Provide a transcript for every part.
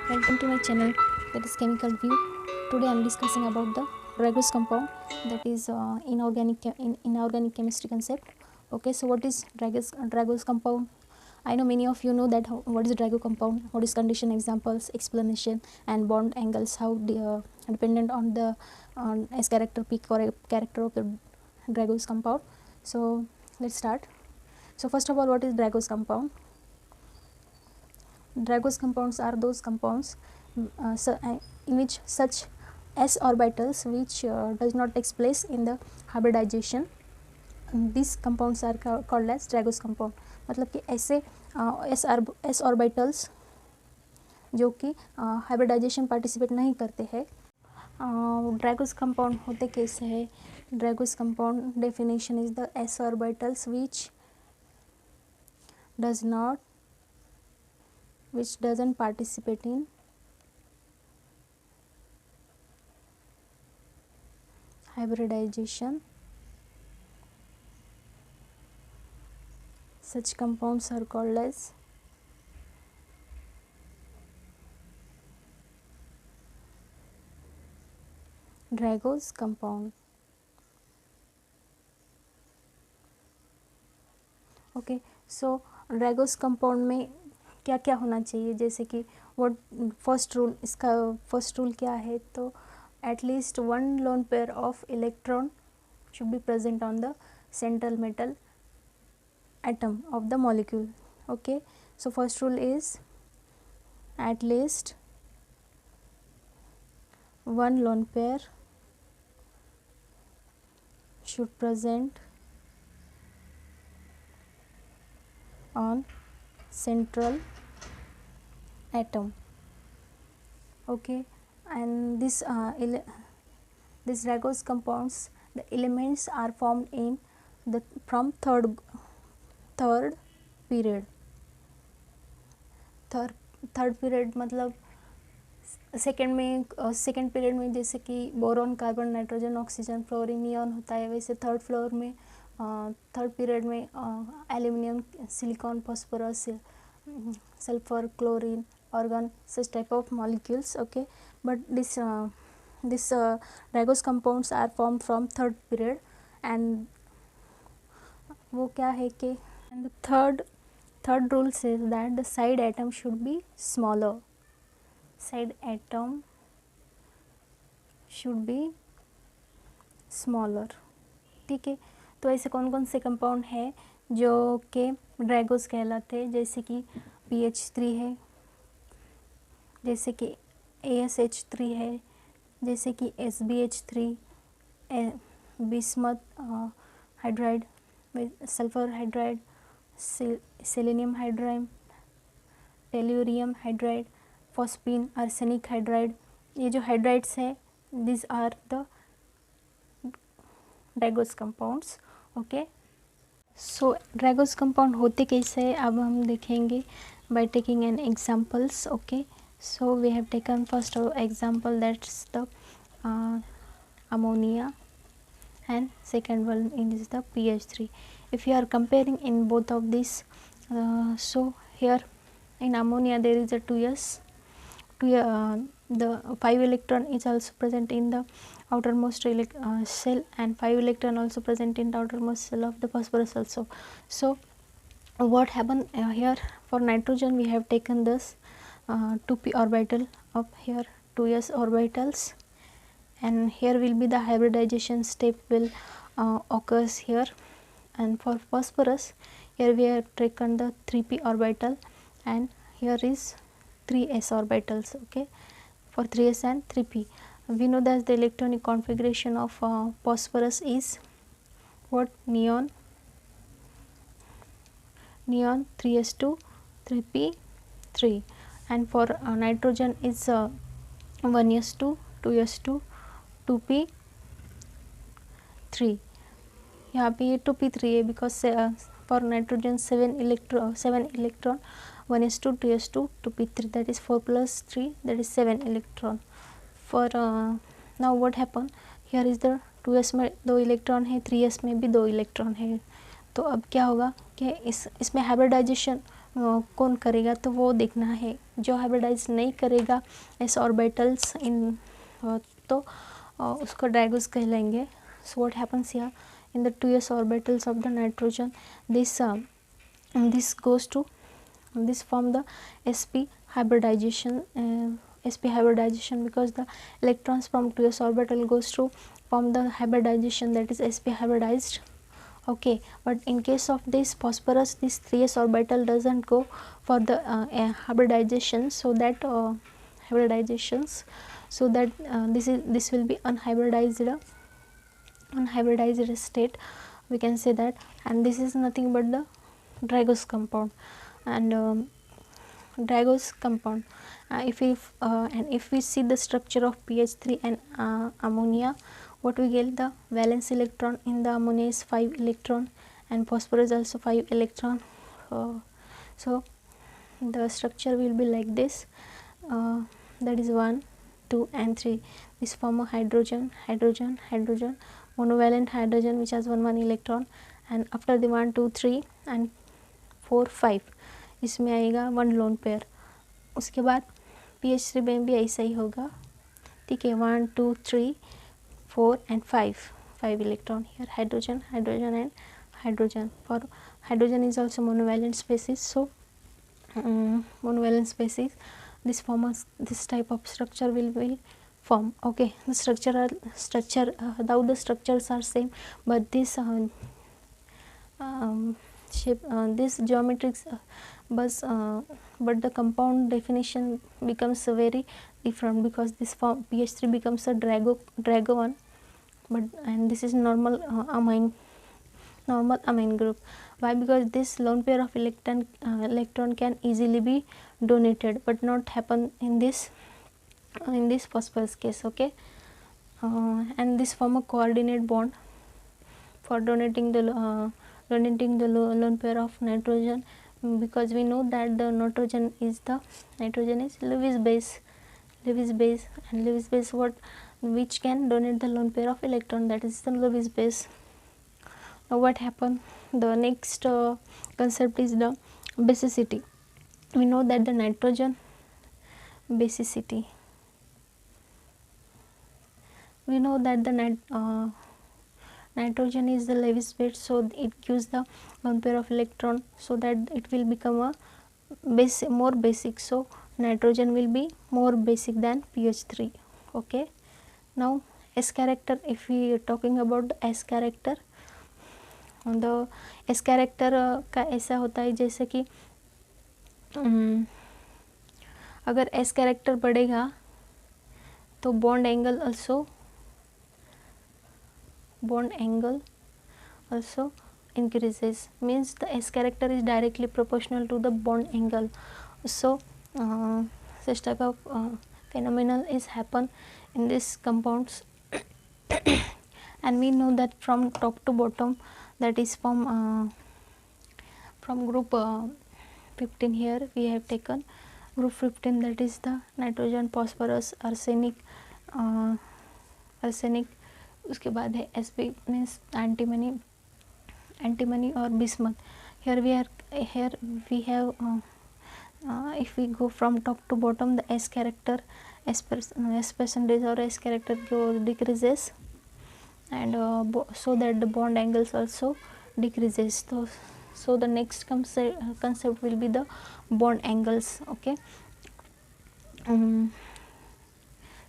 Welcome to my channel, that is Chemical View. Today I am discussing about the Drago's compound, that is inorganic chemistry concept. Okay, so what is Drago's compound? I know many of you know that what is Drago compound, what is condition, examples, explanation, and bond angles, how dependent on the S character, P character of the Drago's compound. So let's start. So first of all, what is Drago's compound? Drago's compounds are those compounds in which such s orbitals which does not take place in the hybridization. These compounds are called as Drago's compound. मतलब कि ऐसे s orbitals जो कि hybridization participate नहीं करते हैं. Drago's compound होते कैसे है? Drago's compound definition is the s orbitals which doesn't participate in hybridization. Such compounds are called as Drago's compound. Okay, so Drago's compound में क्या क्या होना चाहिए, जैसे कि व्हाट फर्स्ट रूल, इसका फर्स्ट रूल क्या है? तो at least one lone pair of electron should be present on the central metal atom of the molecule. Okay, so first rule is at least one lone pair should present on central atom. Okay, and this Drago's compounds, the elements are formed in the from third period. Third period मतलब second period में जैसे कि boron, carbon, nitrogen, oxygen, fluorine, neon होता है, वैसे third period में aluminium, silicon, phosphorus, sulphur, chlorine, organ, such type of molecules. Okay, but this Drago's compounds are formed from third period, and वो क्या है कि and the third rule says that the side atom should be smaller. Side atom should be smaller. ठीक है, तो ऐसे कौन कौन से कंपाउंड है जो कि ड्रैगोस कहलाते हैं? जैसे कि pH3 है, जैसे कि ASH3 है, जैसे कि SbH3, bismuth hydride, sulphur hydride, selenium hydride, tellurium hydride, phosphine, arsenic hydride. ये जो हाइड्राइड्स है, this are the Drago's compounds. Okay, so Drago's compound होते कैसे अब हम देखेंगे बाय टेकिंग एन एग्जांपल्स. ओके, so we have taken first example, that's the ammonia, and second one is the pH3. If you are comparing in both of these, so here in ammonia there is a 2s, the 5 electron is also present in the outermost shell, and 5 electron also present in the outermost shell of the phosphorus also. So what happened here for nitrogen, we have taken this 2p orbital of here 2s orbitals, and here will be the hybridization step will occurs here. And for phosphorus, here we have taken the 3p orbital, and here is 3s orbitals. Okay, for 3s and 3p, we know that the electronic configuration of phosphorus is what? Neon 3s2 3p3, and for nitrogen is 1s2 2s2 2p3. यहाँ पे ये 2p3 है because for nitrogen 7 electron 1s2 2s2 2p3, that is 4 plus 3, that is 7 electron. For now what happen, here is the 2s में 2 electron है, 3s में भी 2 electron है. तो अब क्या होगा कि इसमें हाइब्रिडाइजेशन कौन करेगा, तो वो देखना है. जो हाइब्रिडाइज नहीं करेगा एस ऑर्बिटल्स इन तो उसको ड्रैगोस कहलाएंगे. So what happens here in the 2s orbitals of the nitrogen, this goes to this form the sp hybridization, because the electrons from 2s orbital goes to form the hybridization, that is sp hybridized. Okay, but in case of this phosphorus, this 3s orbital doesn't go for the hybridization, so that hybridizations, so that this will be unhybridized state, we can say that. And this is nothing but the Drago's compound. And Drago's compound, if we see the structure of pH3 and ammonia, what we get, the valence electron in the ammonia is 5 electron and phosphorus also 5 electron. So the structure will be like this, that is 1, 2 and 3. This form a hydrogen, monovalent hydrogen which has 1 electron, and after the 1, 2, 3 and 4, 5 इसमें आएगा 1 lone pair. उसके बाद pH3 में भी ऐसा ही होगा. ठीक है, 1, 2, 3, 4 and 5 electron here, hydrogen and hydrogen. For hydrogen is also monovalent species, so monovalent species, this type of structure will form. Okay, the structure though the structures are same, but this shape, this geometric but the compound definition becomes very different, because this form pH3 becomes a Drago one, but and this is normal amine group. Why? Because this lone pair of electron can easily be donated, but not happen in this phosphorus case. Okay, and this form a coordinate bond for donating the lone pair of nitrogen, because we know that the nitrogen is Lewis base, and Lewis base which can donate the lone pair of electron, that is the Lewis base. Now what happened? The next concept is the basicity. We know that the nitrogen basicity, we know that the nitrogen is the Lewis base, so it gives the lone pair of electron, so that it will become a more basic. So nitrogen will be more basic than pH3. Okay, now S character, if we are talking about the S character, the S character का ऐसा होता है जैसे कि अगर S character बढ़ेगा तो bond angle also increases, means the S character is directly proportional to the bond angle. So such type of phenomenon is happen in these compounds and we know that from top to bottom, that is from group 15. Here we have taken group 15, that is the nitrogen, phosphorus, arsenic, उसके बाद है Sp means antimony or bismuth. Here we have if we go from top to bottom, the S character, S percentage or S character decreases, and so that the bond angles also decreases. So the next concept will be the bond angles. Okay,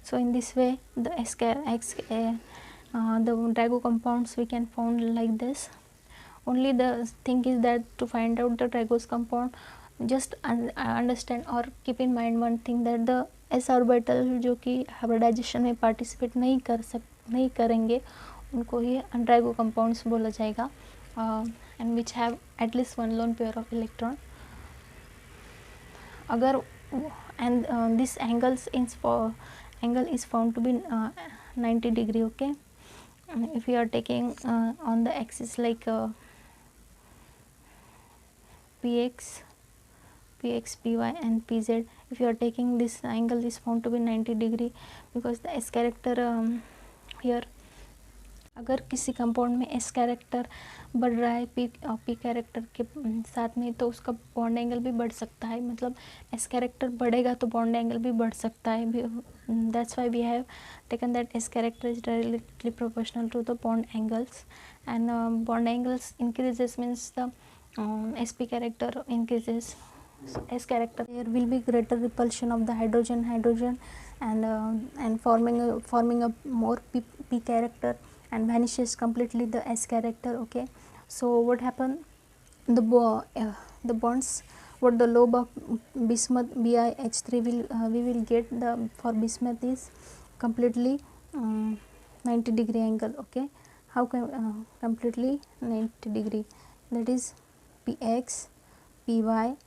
so in this way the the Drago compounds we can found like this. Only the thing is that to find out the Drago's compound, just understand or keep in mind one thing, that the S orbital जो कि hybridization में participate नहीं करेंगे, उनको ही Drago compounds बोला जाएगा, and which have at least 1 lone pair of electron. अगर and this angle is found to be 90 degree. Okay, if you are taking on the axis like px, py and pz, if you are taking this angle is found to be 90 degree, because the S character here अगर किसी compound में S character बढ़ रहा है P character के साथ में, तो उसका बॉन्ड एंगल भी बढ़ सकता है, मतलब एस कैरेक्टर बढ़ेगा तो बॉन्ड एंगल भी बढ़ सकता है। That's why we have taken that S character is directly proportional to the bond angles, and bond angles increases means the sp character increases. S character, there will be greater repulsion of the hydrogen and forming a more p character, and vanishes completely the S character. Okay, so what happened, the bonds, what the lobe of bismuth BiH3 will we will get the for bismuth is completely 90 degree angle. Okay, how completely 90 degree, that is Px, Py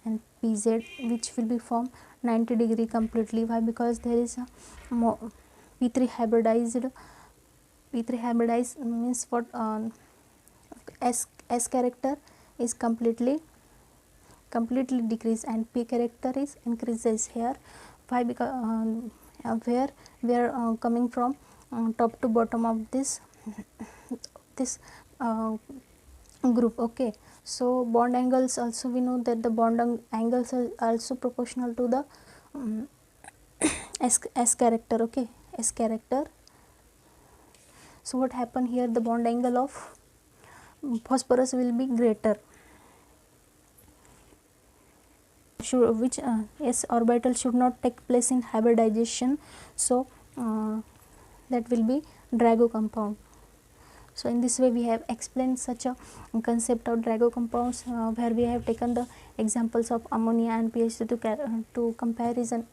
and Pz, which will be formed 90 degree completely. Why? Because there is a P3 hybridized. P3 hybridized means what, S character is completely decrease and P character is increases here. Why? Because where we are coming from top to bottom of this group. Okay, so bond angles also, we know that the bond angles are also proportional to the S character. Okay, S character. So what happened here, the bond angle of phosphorus will be greater, which S orbital should not take place in hybridization, so that will be Drago compound. So in this way we have explained such a concept of Drago compounds, where we have taken the examples of ammonia and Ph3 to comparison